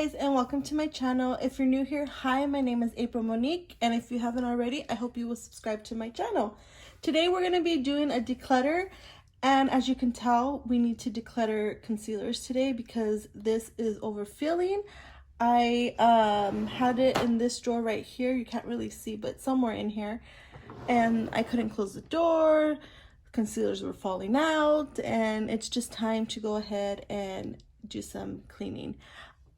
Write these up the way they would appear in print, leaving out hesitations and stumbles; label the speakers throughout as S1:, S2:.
S1: guys, and welcome to my channel. If you're new here, hi, my name is April Monique, and if you haven't already, I hope you will subscribe to my channel. Today we're going to be doing a declutter, and as you can tell, we need to declutter concealers today because this is overfilling. I had it in this drawer right here. You can't really see, but somewhere in here, and I couldn't close the door. Concealers were falling out, and it's just time to go ahead and do some cleaning.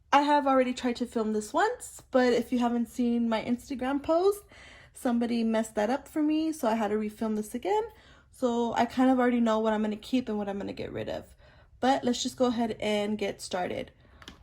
S1: I have already tried to film this once, but if you haven't seen my Instagram post, somebody messed that up for me, so I had to refilm this again. So I kind of already know what I'm going to keep and what I'm going to get rid of. But let's just go ahead and get started.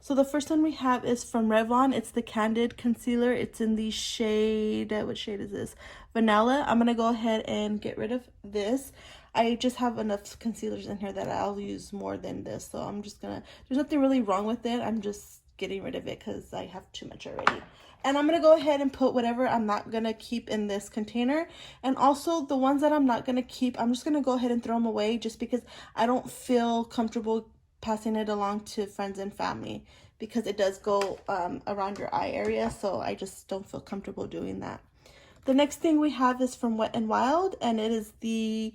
S1: So the first one we have is from Revlon. It's the Candid Concealer. It's in the shade, what shade is this? Vanilla. I'm going to go ahead and get rid of this. I just have enough concealers in here that I'll use more than this. So I'm just going to, there's nothing really wrong with it. I'm just getting rid of it because I have too much already. And I'm going to go ahead and put whatever I'm not going to keep in this container. And also the ones that I'm not going to keep, I'm just going to go ahead and throw them away just because I don't feel comfortable passing it along to friends and family because it does go around your eye area. So I just don't feel comfortable doing that. The next thing we have is from Wet n Wild, and it is the,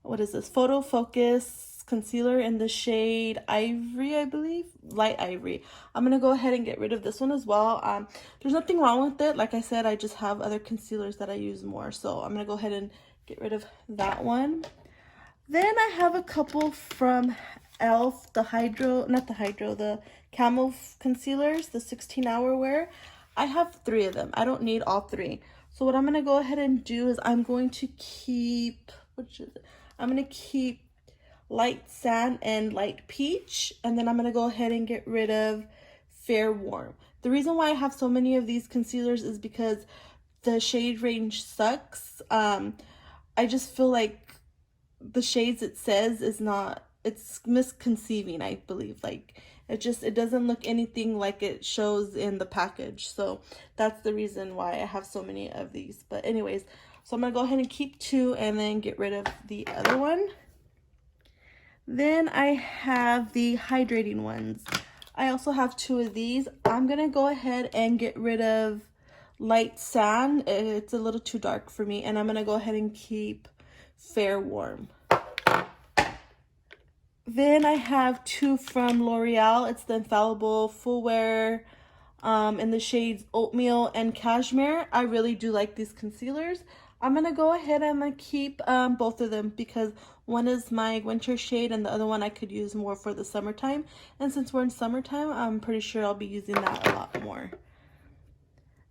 S1: what is this? Photo Focus concealer in the shade Ivory, I believe, light ivory. I'm gonna go ahead and get rid of this one as well. There's nothing wrong with it. Like I said, I just have other concealers that I use more, so I'm gonna go ahead and get rid of that one. Then I have a couple from Elf, the the Camo concealers, the 16-hour wear. I have 3 of them. I don't need all 3. So what I'm gonna go ahead and do is I'm going to keep, I'm gonna keep Light Sand and Light Peach, and then I'm going to go ahead and get rid of Fair Warm. The reason why I have so many of these concealers is because the shade range sucks. I just feel like the shades it says is not, it's misconceiving, I believe. Like it doesn't look anything like it shows in the package. So that's the reason why I have so many of these. But anyways, so I'm going to go ahead and keep 2 and then get rid of the other one. Then I have the hydrating ones. I also have 2 of these. I'm going to go ahead and get rid of Light Sand. It's a little too dark for me. And I'm going to go ahead and keep Fair Warm. Then I have 2 from L'Oreal. It's the Infallible Full Wear in the shades Oatmeal and Cashmere. I really do like these concealers. I'm going to go ahead and I'm going to keep both of them because one is my winter shade and the other one I could use more for the summertime. And since we're in summertime, I'm pretty sure I'll be using that a lot more.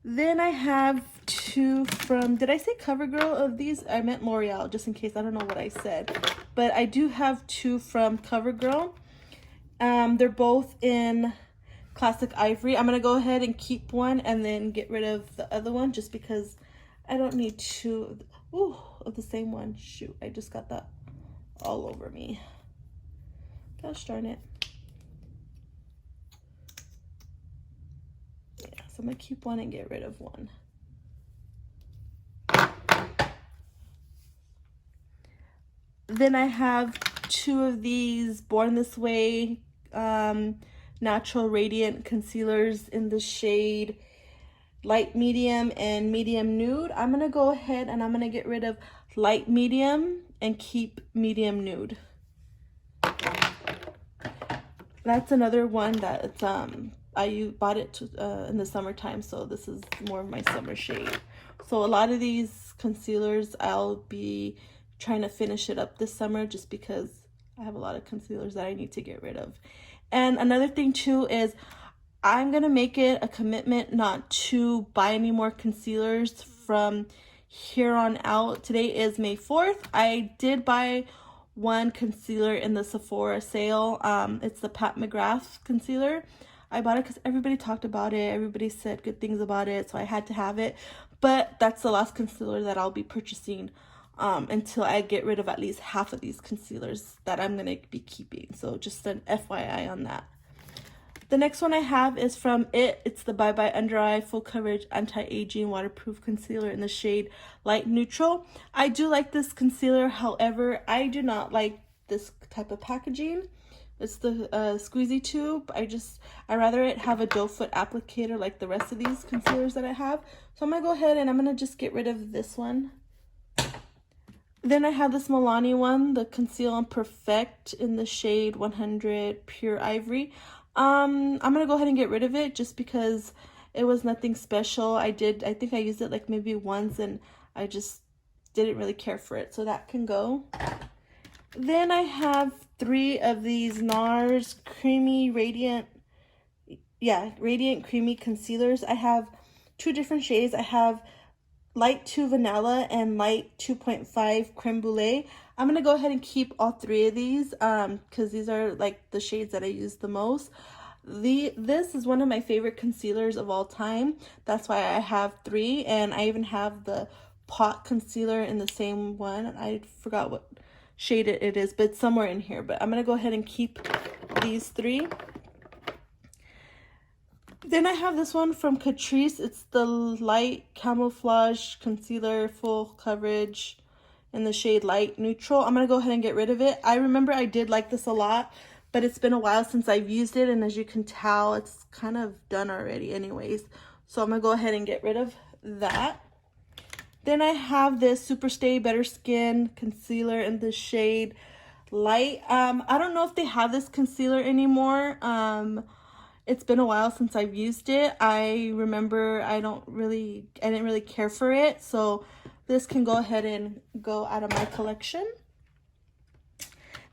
S1: Then I have 2 from, did I say CoverGirl of these? I meant L'Oreal, just in case. I don't know what I said. But I do have 2 from CoverGirl. They're both in Classic Ivory. I'm going to go ahead and keep one and then get rid of the other one just because I don't need 2 of the same one. Shoot, I just got that all over me. Gosh darn it. Yeah, so I'm going to keep one and get rid of one. Then I have 2 of these Born This Way Natural Radiant Concealers in the shade Light Medium and Medium Nude. I'm going to go ahead and I'm going to get rid of Light Medium and keep Medium Nude. That's another one that I bought it in the summertime, so this is more of my summer shade. So a lot of these concealers I'll be trying to finish it up this summer just because I have a lot of concealers that I need to get rid of. And another thing too is I'm going to make it a commitment not to buy any more concealers from here on out. Today is May 4th. I did buy one concealer in the Sephora sale. It's the Pat McGrath concealer. I bought it because everybody talked about it. Everybody said good things about it, so I had to have it. But that's the last concealer that I'll be purchasing until I get rid of at least half of these concealers that I'm going to be keeping. So just an FYI on that. The next one I have is from IT. It's the Bye Bye Under Eye Full Coverage Anti-Aging Waterproof Concealer in the shade Light Neutral. I do like this concealer, however, I do not like this type of packaging. It's the squeezy tube. I rather it have a doe foot applicator like the rest of these concealers that I have. So I'm going to go ahead and I'm going to just get rid of this one. Then I have this Milani one, the Conceal and Perfect in the shade 100 Pure Ivory. I'm going to go ahead and get rid of it just because it was nothing special. I think I used it like maybe once and I just didn't really care for it. So that can go. Then I have 3 of these NARS Radiant Creamy Concealers. I have 2 different shades. I have Light 2 Vanilla and Light 2.5 Creme Brulee. I'm going to go ahead and keep all 3 of these because these are like the shades that I use the most. This is one of my favorite concealers of all time. That's why I have 3, and I even have the pot concealer in the same one. I forgot what shade it is, but it's somewhere in here. But I'm going to go ahead and keep these 3. Then I have this one from Catrice. It's the Light Camouflage Concealer, full coverage in the shade Light Neutral. I'm going to go ahead and get rid of it. I remember I did like this a lot, but it's been a while since I've used it, and as you can tell, it's kind of done already anyways. So I'm going to go ahead and get rid of that. Then I have this Superstay Better Skin Concealer in the shade Light. I don't know if they have this concealer anymore. It's been a while since I've used it. I remember I didn't really care for it. So this can go ahead and go out of my collection.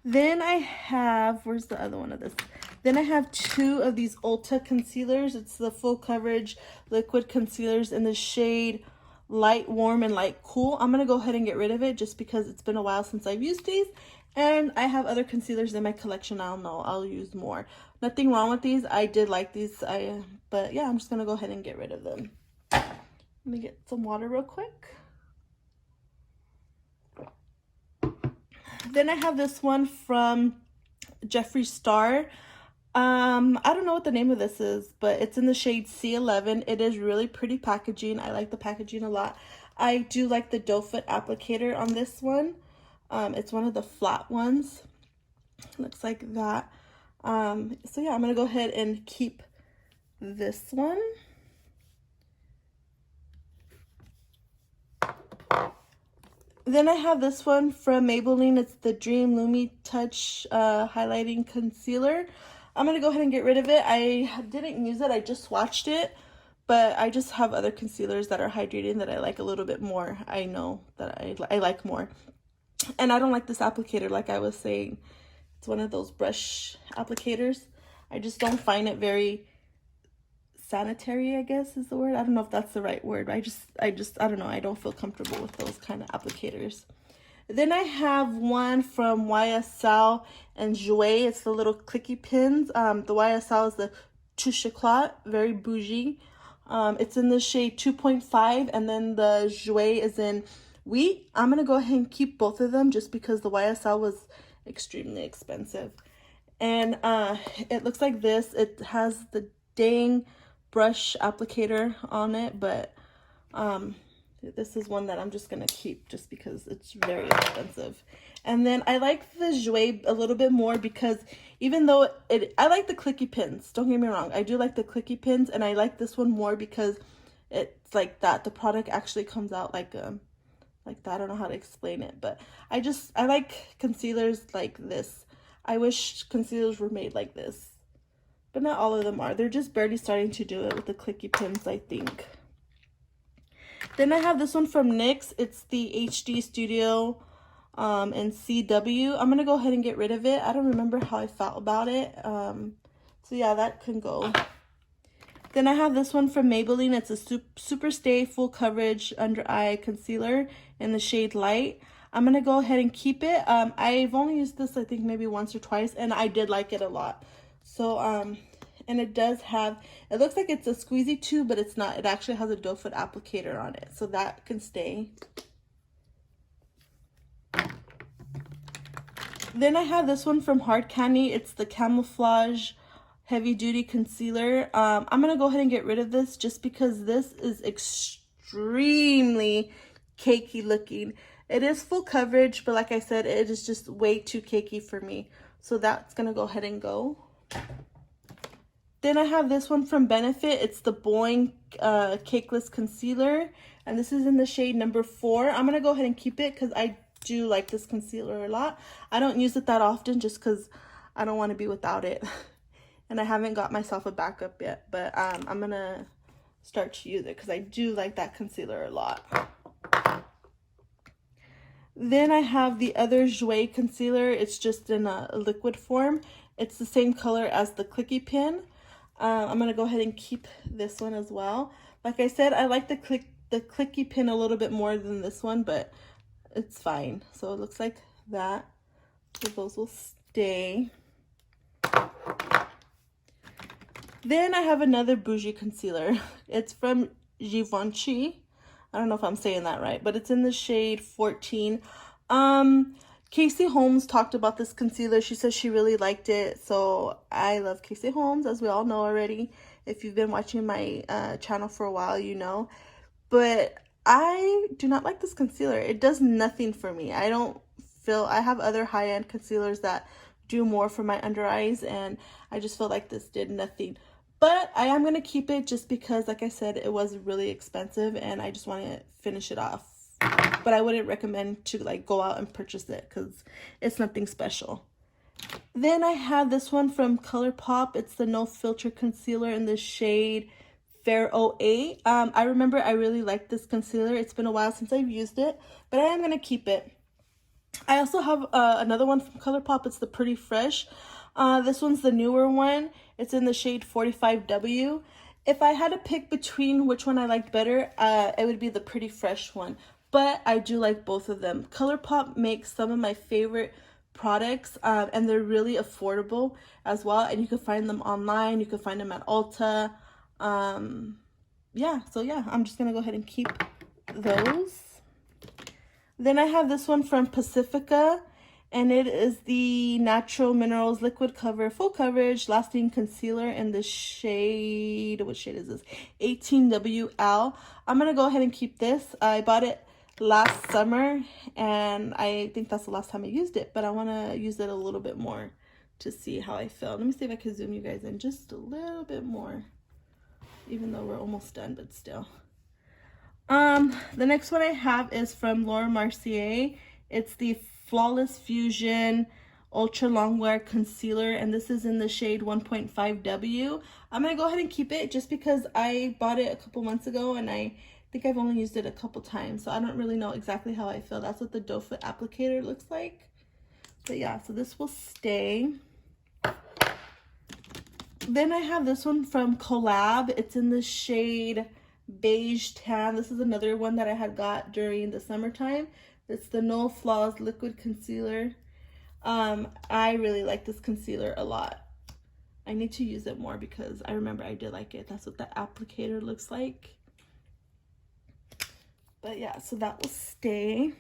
S1: Then I have, where's the other one of this? Then I have 2 of these Ulta concealers. It's the full coverage liquid concealers in the shade Light Warm and Light Cool. I'm going to go ahead and get rid of it just because it's been a while since I've used these. And I have other concealers in my collection. I don't know, I'll use more. Nothing wrong with these. I did like these. But yeah, I'm just going to go ahead and get rid of them. Let me get some water real quick. Then I have this one from Jeffree Star. I don't know what the name of this is, but it's in the shade C11. It is really pretty packaging. I like the packaging a lot. I do like the doe foot applicator on this one. It's one of the flat ones. Looks like that. So yeah, I'm gonna go ahead and keep this one. Then I have this one from Maybelline. It's the Dream Lumi Touch Highlighting Concealer. I'm going to go ahead and get rid of it. I didn't use it. I just swatched it. But I just have other concealers that are hydrating that I like a little bit more. I know that I like more. And I don't like this applicator like I was saying. It's one of those brush applicators. I just don't find it very sanitary, I guess is the word. I don't know if that's the right word. I don't know. I don't feel comfortable with those kind of applicators. Then I have one from YSL and Jouer. It's the little clicky pins. The YSL is the Touche Éclat, very bougie. It's in the shade 2.5, and then the Jouer is in Wheat. I'm going to go ahead and keep both of them just because the YSL was extremely expensive. And it looks like this. It has the dang brush applicator on it, but this is one that I'm just gonna keep just because it's very expensive. And then I like the Jouer a little bit more because even though I like the clicky pins, don't get me wrong, I do like the clicky pins, and I like this one more because it's like that the product actually comes out like that. I don't know how to explain it, but I like concealers like this. I wish concealers were made like this, but not all of them are. They're just barely starting to do it with the clicky pins, I think. Then I have this one from NYX. It's the HD Studio in CW. I'm going to go ahead and get rid of it. I don't remember how I felt about it. So yeah, that can go. Then I have this one from Maybelline. It's a Superstay Full Coverage Under Eye Concealer in the shade Light. I'm going to go ahead and keep it. I've only used this, I think, maybe once or twice, and I did like it a lot. So, and it does have, it looks like it's a squeezy tube, but it's not. It actually has a doe foot applicator on it, so that can stay. Then I have this one from Hard Candy. It's the Camouflage Heavy Duty Concealer. I'm going to go ahead and get rid of this just because this is extremely cakey looking. It is full coverage, but like I said, it is just way too cakey for me. So that's gonna go ahead and go. Then I have this one from Benefit. It's the Boing Cakeless Concealer. And this is in the shade number 4. I'm going to go ahead and keep it because I do like this concealer a lot. I don't use it that often just because I don't want to be without it. And I haven't got myself a backup yet. But I'm going to start to use it because I do like that concealer a lot. Then I have the other Jouer concealer. It's just in a liquid form. It's the same color as the Clicky Pin. I'm going to go ahead and keep this one as well. Like I said, I like the Clicky Pin a little bit more than this one, but it's fine. So it looks like that. So those will stay. Then I have another bougie concealer. It's from Givenchy. I don't know if I'm saying that right, but it's in the shade 14. Casey Holmes talked about this concealer. She says she really liked it. So I love Casey Holmes, as we all know already. If you've been watching my channel for a while, you know. But I do not like this concealer. It does nothing for me. I have other high-end concealers that do more for my under eyes, and I just feel like this did nothing. But I am going to keep it just because, like I said, it was really expensive and I just want to finish it off. But I wouldn't recommend to like go out and purchase it because it's nothing special. Then I have this one from ColourPop. It's the No Filter Concealer in the shade Fair 08. I remember I really liked this concealer. It's been a while since I've used it, but I am going to keep it. I also have another one from ColourPop. It's the Pretty Fresh. This one's the newer one. It's in the shade 45W. If I had to pick between which one I liked better, it would be the Pretty Fresh one. But I do like both of them. ColourPop makes some of my favorite products, and they're really affordable as well. And you can find them online. You can find them at Ulta. Yeah, so yeah, I'm just going to go ahead and keep those. Then I have this one from Pacifica, and it is the Natural Minerals Liquid Cover Full Coverage Lasting Concealer in the shade, what shade is this? 18WL. I'm going to go ahead and keep this. I bought it last summer, and I think that's the last time I used it, but I want to use it a little bit more to see how I feel. Let me see if I can zoom you guys in just a little bit more, even though we're almost done, but still. The next one I have is from Laura Mercier. It's the Flawless Fusion Ultra Longwear Concealer, and this is in the shade 1.5W. I'm going to go ahead and keep it just because I bought it a couple months ago, and I think I've only used it a couple times, so I don't really know exactly how I feel. That's what the doe foot applicator looks like. But yeah, so this will stay. Then I have this one from Collab. It's in the shade Beige Tan. This is another one that I had got during the summertime. It's the No Flaws Liquid Concealer. I really like this concealer a lot. I need to use it more because I remember I did like it. That's what the applicator looks like. But yeah, so that will stay.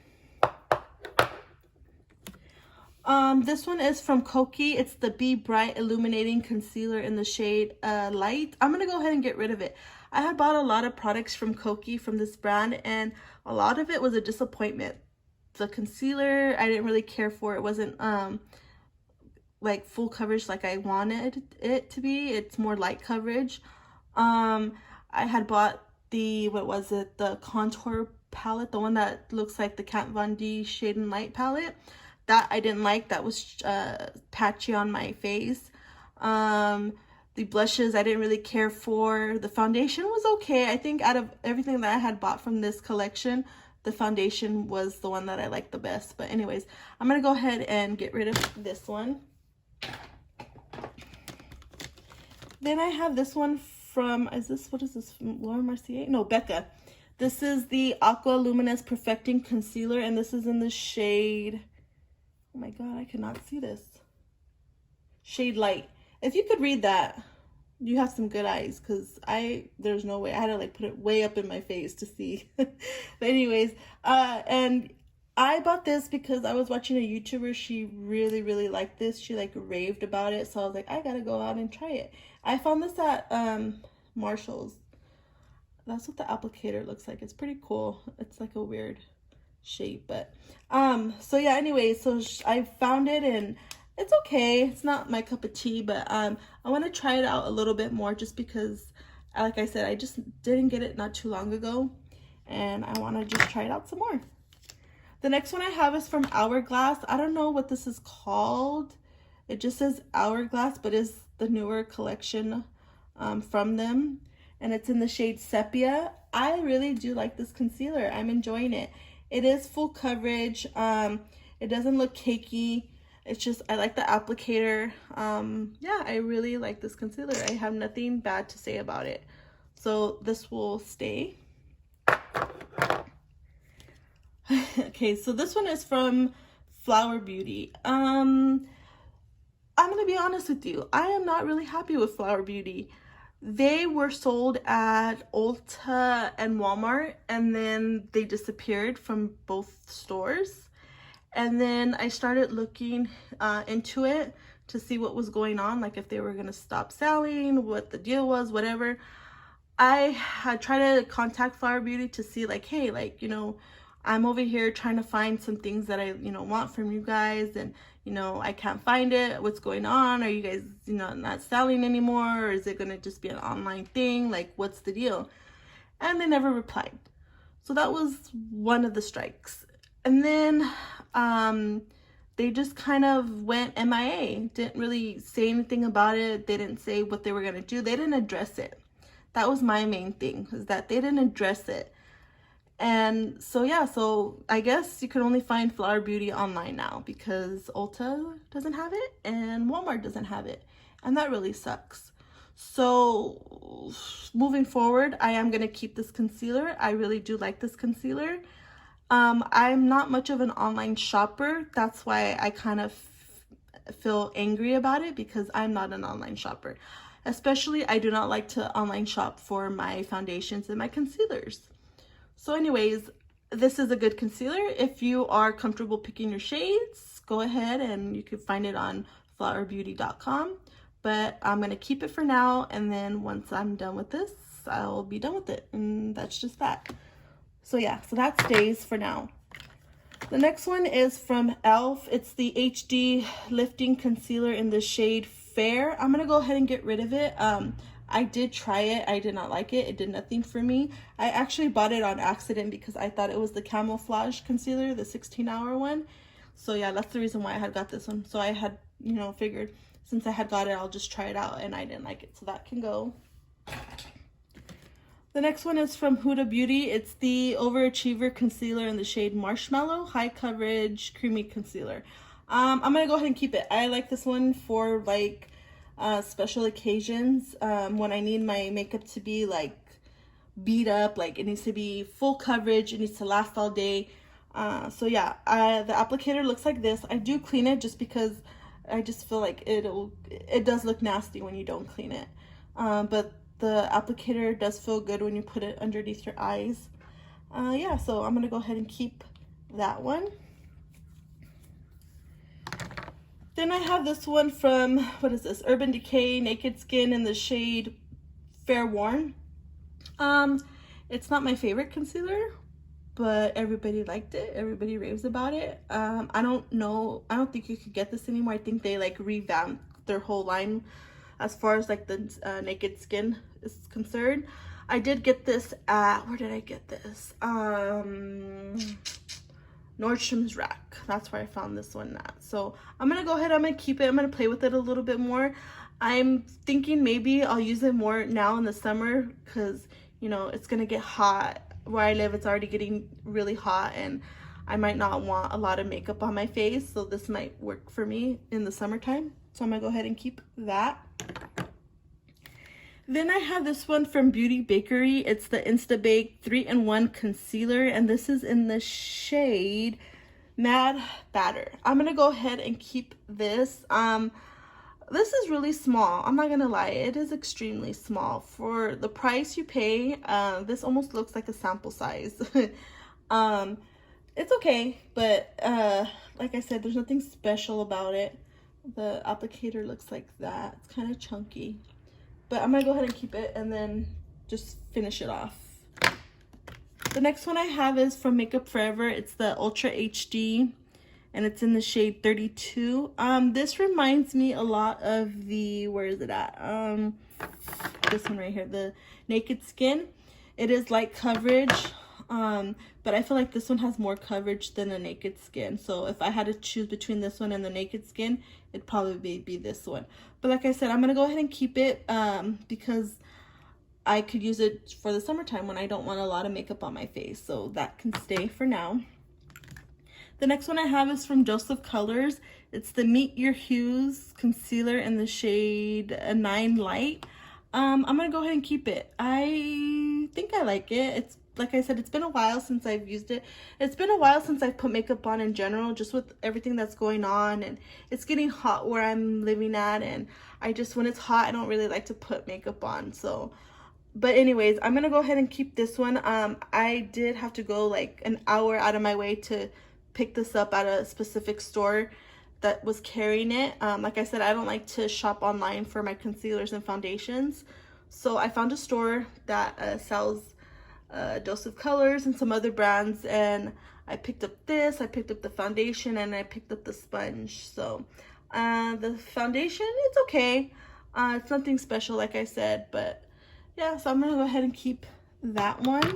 S1: This one is from Kokie. It's the Be Bright Illuminating Concealer in the shade Light. I'm going to go ahead and get rid of it. I had bought a lot of products from Kokie, from this brand, and a lot of it was a disappointment. The concealer, I didn't really care for. It wasn't like full coverage like I wanted it to be. It's more light coverage. I had bought the, what was it, the contour palette, the one that looks like the Kat Von D Shade and Light palette. That I didn't like. That was patchy on my face. The blushes I didn't really care for. The foundation was okay. I think out of everything that I had bought from this collection, the foundation was the one that I liked the best. But anyways, I'm going to go ahead and get rid of this one. Then I have this one from, what is this, from Laura Mercier? No, Becca. This is the Aqua Luminous Perfecting Concealer, and this is in the shade, oh my god, I cannot see this. Shade Light. If you could read that, you have some good eyes, because there's no way. I had to like put it way up in my face to see. But anyways, and I bought this because I was watching a YouTuber. She really, really liked this. She like raved about it. So I was like, I gotta go out and try it. I found this at Marshall's. That's what the applicator looks like. It's pretty cool. It's like a weird shape, but so yeah, anyway, so I found it, and it's okay. It's not my cup of tea, but I want to try it out a little bit more just because, like I said, I just didn't get it not too long ago, and I want to just try it out some more. The next one I have is from Hourglass. I don't know what this is called. It just says Hourglass, but it's the newer collection from them, and it's in the shade Sepia. I really do like this concealer. I'm enjoying it. It is full coverage. It doesn't look cakey. It's just, I like the applicator. Yeah, I really like this concealer. I have nothing bad to say about it. So this will stay. Okay, so this one is from Flower Beauty. I'm gonna be honest with you. I am not really happy with Flower Beauty. They were sold at Ulta and Walmart, and then they disappeared from both stores. And then I started looking into it to see what was going on, like if they were gonna stop selling, what the deal was, whatever. I had tried to contact Flower Beauty to see, like, hey, like, you know, I'm over here trying to find some things that I, you know, want from you guys, and, you know, I can't find it. What's going on? Are you guys, you know, not selling anymore? Or is it going to just be an online thing? Like, what's the deal? And they never replied. So that was one of the strikes. And then they just kind of went MIA. Didn't really say anything about it. They didn't say what they were going to do. They didn't address it. That was my main thing, is that they didn't address it. And so, yeah, so I guess you can only find Flower Beauty online now because Ulta doesn't have it and Walmart doesn't have it. And that really sucks. So moving forward, I am going to keep this concealer. I really do like this concealer. I'm not much of an online shopper. That's why I kind of feel angry about it, because I'm not an online shopper. Especially, I do not like to online shop for my foundations and my concealers. So anyways, this is a good concealer. If you are comfortable picking your shades, go ahead and you can find it on flowerbeauty.com. But I'm going to keep it for now, and then once I'm done with this, I'll be done with it. And that's just that. So yeah, so that stays for now. The next one is from e.l.f. It's the HD Lifting Concealer in the shade Fair. I'm going to go ahead and get rid of it. I did try it. I did not like it. It did nothing for me. I actually bought it on accident because I thought it was the Camouflage Concealer, the 16-hour one. So yeah, that's the reason why I had got this one. So I had, you know, figured since I had got it, I'll just try it out, and I didn't like it. So that can go. The next one is from Huda Beauty. It's the Overachiever Concealer in the shade Marshmallow, High Coverage Creamy Concealer. I'm going to go ahead and keep it. I like this one for, like, special occasions, when I need my makeup to be like beat up, like it needs to be full coverage, it needs to last all day. So yeah, the applicator looks like this. I do clean it just because I just feel like it does look nasty when you don't clean it, but the applicator does feel good when you put it underneath your eyes. Yeah, so I'm gonna go ahead and keep that one. Then I have this one from, what is this? Urban Decay Naked Skin in the shade Fair Worn. It's not my favorite concealer, but everybody liked it. Everybody raves about it. I don't know. I don't think you could get this anymore. I think they like revamped their whole line as far as like the Naked Skin is concerned. I did get this at, where did I get this? Nordstrom's Rack. That's where I found this one at. So I'm gonna go ahead, I'm gonna keep it, I'm gonna play with it a little bit more. I'm thinking maybe I'll use it more now in the summer, because, you know, it's gonna get hot. Where I live, it's already getting really hot, and I might not want a lot of makeup on my face, so this might work for me in the summertime. So I'm gonna go ahead and keep that. Then I have this one from Beauty Bakery. It's the Instabake 3-in-1 Concealer, and this is in the shade Mad Batter. I'm gonna go ahead and keep this. This is really small. I'm not gonna lie, it is extremely small. For the price you pay, this almost looks like a sample size. It's okay, but like I said, there's nothing special about it. The applicator looks like that. It's kind of chunky. But I'm going to go ahead and keep it and then just finish it off. The next one I have is from Makeup Forever. It's the Ultra HD. and it's in the shade 32. This reminds me a lot of the, where is it at? This one right here, the Naked Skin. It is light coverage, but I feel like this one has more coverage than the Naked Skin. So if I had to choose between this one and the Naked Skin, it'd probably be this one. But like I said, I'm gonna go ahead and keep it because I could use it for the summertime when I don't want a lot of makeup on my face. So that can stay for now. The next one I have is from Dose of Colors. It's the Meet Your Hues concealer in the shade 9 Light. I'm gonna go ahead and keep it. I think I like it. It's, like I said, it's been a while since I've used it. It's been a while since I've put makeup on in general, just with everything that's going on, and it's getting hot where I'm living at, and I just, when it's hot, I don't really like to put makeup on. So, but anyways, I'm gonna go ahead and keep this one. I did have to go like an hour out of my way to pick this up at a specific store that was carrying it. Like I said, I don't like to shop online for my concealers and foundations, so I found a store that sells Dose of Colors and some other brands, and I picked up this, I picked up the foundation, and I picked up the sponge. So the foundation, it's okay. It's nothing special, like I said, but yeah, so I'm gonna go ahead and keep that one.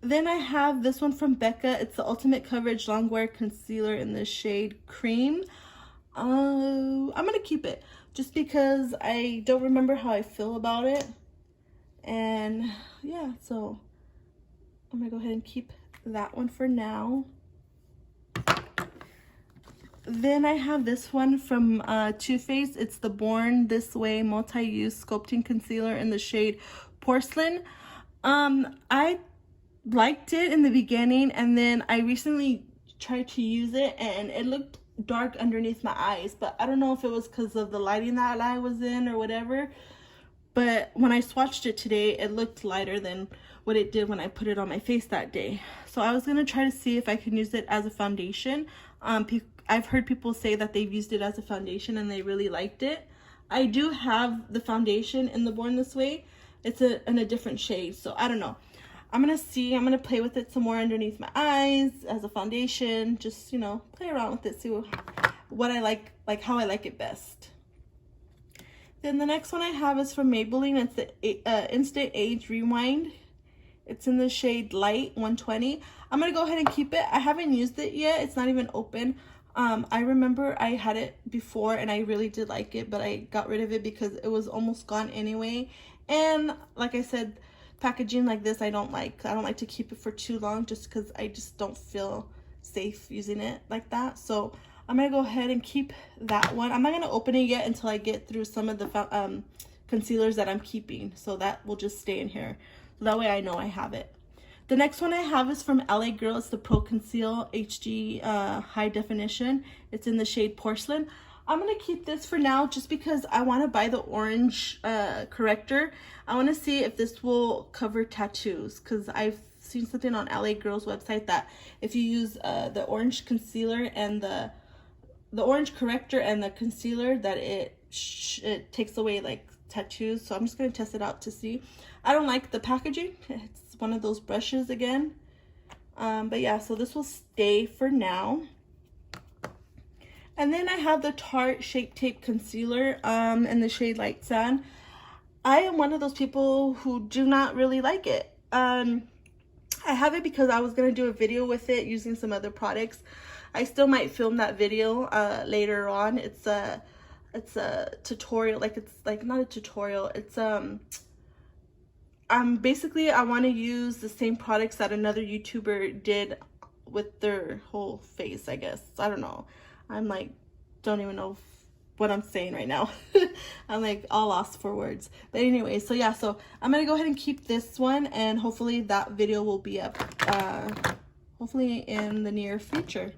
S1: Then I have this one from Becca. It's the Ultimate Coverage Longwear Concealer in the shade Cream. I'm gonna keep it just because I don't remember how I feel about it. And yeah, so I'm gonna go ahead and keep that one for now. Then I have this one from Too Faced. It's the Born This Way Multi-Use Sculpting Concealer in the shade Porcelain. I liked it in the beginning, and then I recently tried to use it and it looked dark underneath my eyes, but I don't know if it was because of the lighting that I was in or whatever, but when I swatched it today, it looked lighter than what it did when I put it on my face that day. So I was gonna try to see if I could use it as a foundation. I've heard people say that they've used it as a foundation and they really liked it. I do have the foundation in the Born This Way. It's in a different shade, so I don't know. I'm gonna see, I'm gonna play with it some more underneath my eyes as a foundation, just, you know, play around with it, see what I like how I like it best. Then the next one I have is from Maybelline. It's the Instant Age Rewind. It's in the shade Light 120. I'm gonna go ahead and keep it. I haven't used it yet, it's not even open. I remember I had it before and I really did like it, but I got rid of it because it was almost gone anyway. And like I said, packaging like this I don't like to keep it for too long, just because I just don't feel safe using it like that. So I'm gonna go ahead and keep that one. I'm not gonna open it yet until I get through some of the concealers that I'm keeping, so that will just stay in here, so that way I know I have it. The next one I have is from LA Girl. It's the Pro Conceal HD High Definition. It's in the shade Porcelain. I'm gonna keep this for now just because I want to buy the orange corrector. I want to see if this will cover tattoos, because I've seen something on LA Girl's website that if you use the orange concealer and the orange corrector and the concealer, that it takes away like tattoos. So I'm just gonna test it out to see. I don't like the packaging. It's one of those brushes again, but yeah, so this will stay for now. And then I have the Tarte Shape Tape Concealer in the shade Light Sand. I am one of those people who do not really like it. I have it because I was going to do a video with it using some other products. I still might film that video later on. It's a tutorial, it's not a tutorial. It's basically I want to use the same products that another YouTuber did with their whole face, I guess. I don't know. I'm like, don't even know what I'm saying right now. I'm like all lost for words. But anyway, so yeah, so I'm gonna go ahead and keep this one, and hopefully that video will be up hopefully in the near future.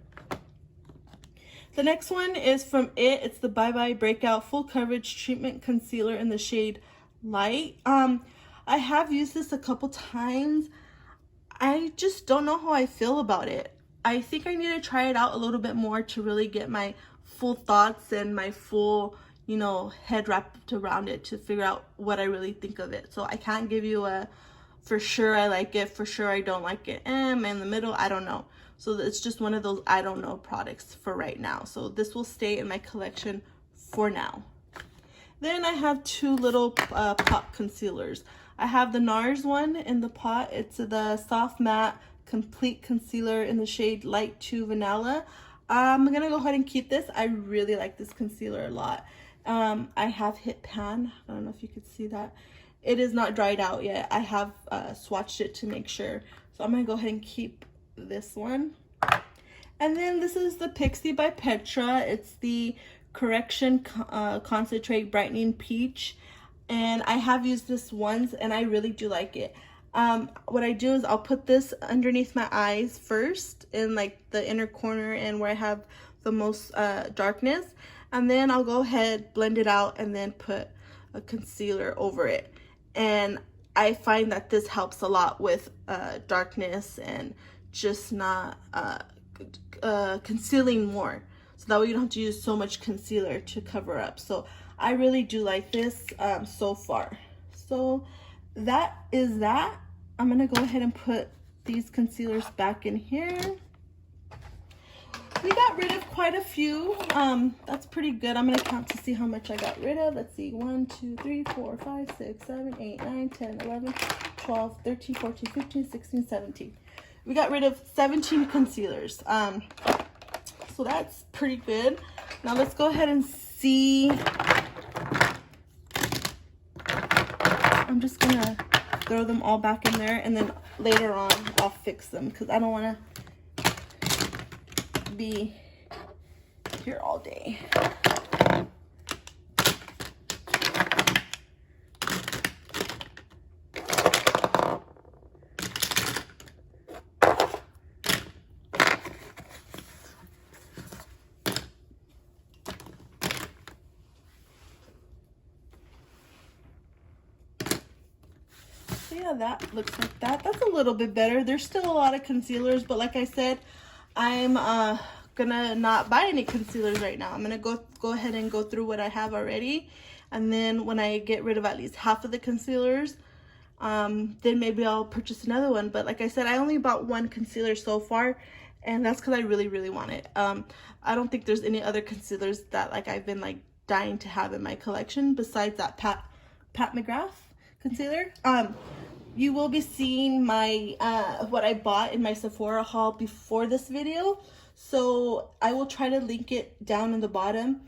S1: The next one is from IT. It's the Bye Bye Breakout Full Coverage Treatment Concealer in the shade Light. I have used this a couple times. I just don't know how I feel about it. I think I need to try it out a little bit more to really get my full thoughts and my full, you know, head wrapped around it to figure out what I really think of it. So I can't give you a for sure I like it, for sure I don't like it, in the middle, I don't know. So it's just one of those I don't know products for right now. So this will stay in my collection for now. Then I have two little pot concealers. I have the NARS one in the pot. It's the Soft Matte Complete Concealer in the shade Light 2 Vanilla. I'm gonna go ahead and keep this. I really like this concealer a lot. I have hit pan. I don't know if you could see that. It is not dried out yet. I have swatched it to make sure. So I'm gonna go ahead and keep this one. And then this is the Pixie by Petra. It's the Correction Concentrate Brightening Peach. And I have used this once and I really do like it. What I do is I'll put this underneath my eyes first in like the inner corner and where I have the most darkness. And then I'll go ahead, blend it out, and then put a concealer over it. And I find that this helps a lot with darkness and just not concealing more. So that way you don't have to use so much concealer to cover up. So I really do like this so far. So that is that. I'm gonna go ahead and put these concealers back in here. We got rid of quite a few. That's pretty good. I'm gonna count to see how much I got rid of. Let's see, 1, 2, 3, 4, 5, 6, 7, 8, 9, 10, 11, 12, 13, 14, 15, 16, 17. We got rid of 17 concealers. So that's pretty good. Now let's go ahead and see. I'm just gonna throw them all back in there, and then later on I'll fix them because I don't want to be here all day. So yeah, that looks like that. That's a little bit better. There's still a lot of concealers, but like I said, I'm gonna not buy any concealers right now. I'm gonna go ahead and go through what I have already, and then when I get rid of at least half of the concealers, then maybe I'll purchase another one. But like I said, I only bought one concealer so far, and that's because I really want it. I don't think there's any other concealers that like I've been like dying to have in my collection besides that Pat McGrath concealer. You will be seeing my what I bought in my Sephora haul before this video, so I will try to link it down in the bottom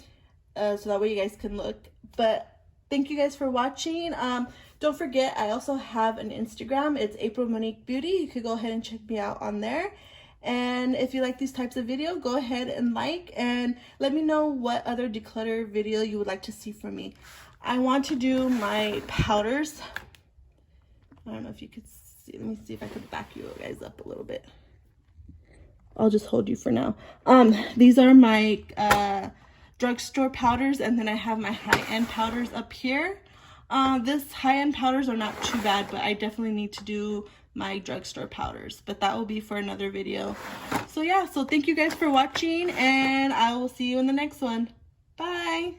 S1: so that way you guys can look. But thank you guys for watching. Don't forget, I also have an Instagram. It's aprilmoniquebeauty. You could go ahead and check me out on there. And if you like these types of video, go ahead and like, and let me know what other declutter video you would like to see from me. I want to do my powders. I don't know if you could see. Let me see if I could back you guys up a little bit. I'll just hold you for now. These are my drugstore powders, and then I have my high-end powders up here. This high-end powders are not too bad, but I definitely need to do my drugstore powders, but that will be for another video. So yeah, so thank you guys for watching, and I will see you in the next one. Bye.